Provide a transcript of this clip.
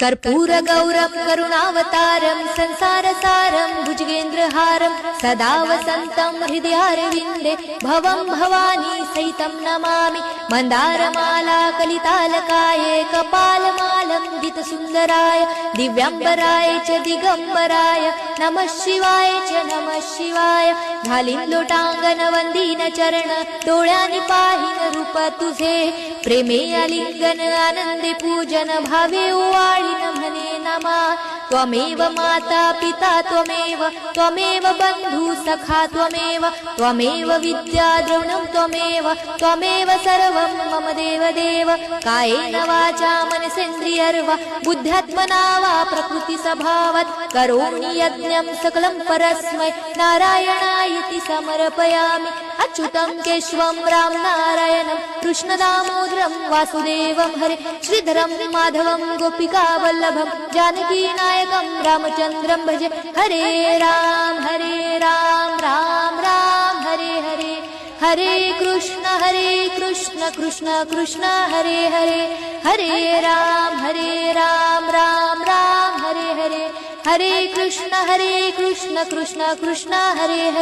कर्पूरगौरं करुणावतारं संसारसारं भुजगेन्द्रहारं सदा वसन्तं हृदयारविन्दे भवं भवानी सहितं नमामि। मन्दारमाला कलितालकाये कपालमालं गीतसुन्दराय दिव्याम्बराय च दिगम्बराय नमः शिवाय च नमः शिवाय। घालीन लोटांगण वंदीन चरण डोळ्यानी पाहीन रूप तुझे प्रेमे आलिंगन आनंदे पूजन भावे ओवाळीन म्हणे नमा। त्वमेव माता पिता त्वमेव बंधु सखा त्वमेव विद्या द्रविणं त्वमेव सर्वं मम देव। कायेन वाचा मनसेन्द्रियर्वा बुद्ध्यात्मना वा प्रकृति स्वभावात् करोमि यज्ञं सकलं परस्मै नारायणायति समर्पयामि। अच्युतं केशवं राम नारायणं कृष्णदामोदरं वासुदेवं हरे श्रीधरं माधवं गोपिकावल्लभं जानकीनायकं रामचन्द्रं भजे। हरे राम राम राम हरे हरे हरे कृष्ण कृष्ण कृष्ण हरे हरे हरे राम राम राम हरे हरे हरे कृष्ण कृष्ण कृष्ण हरे हरे।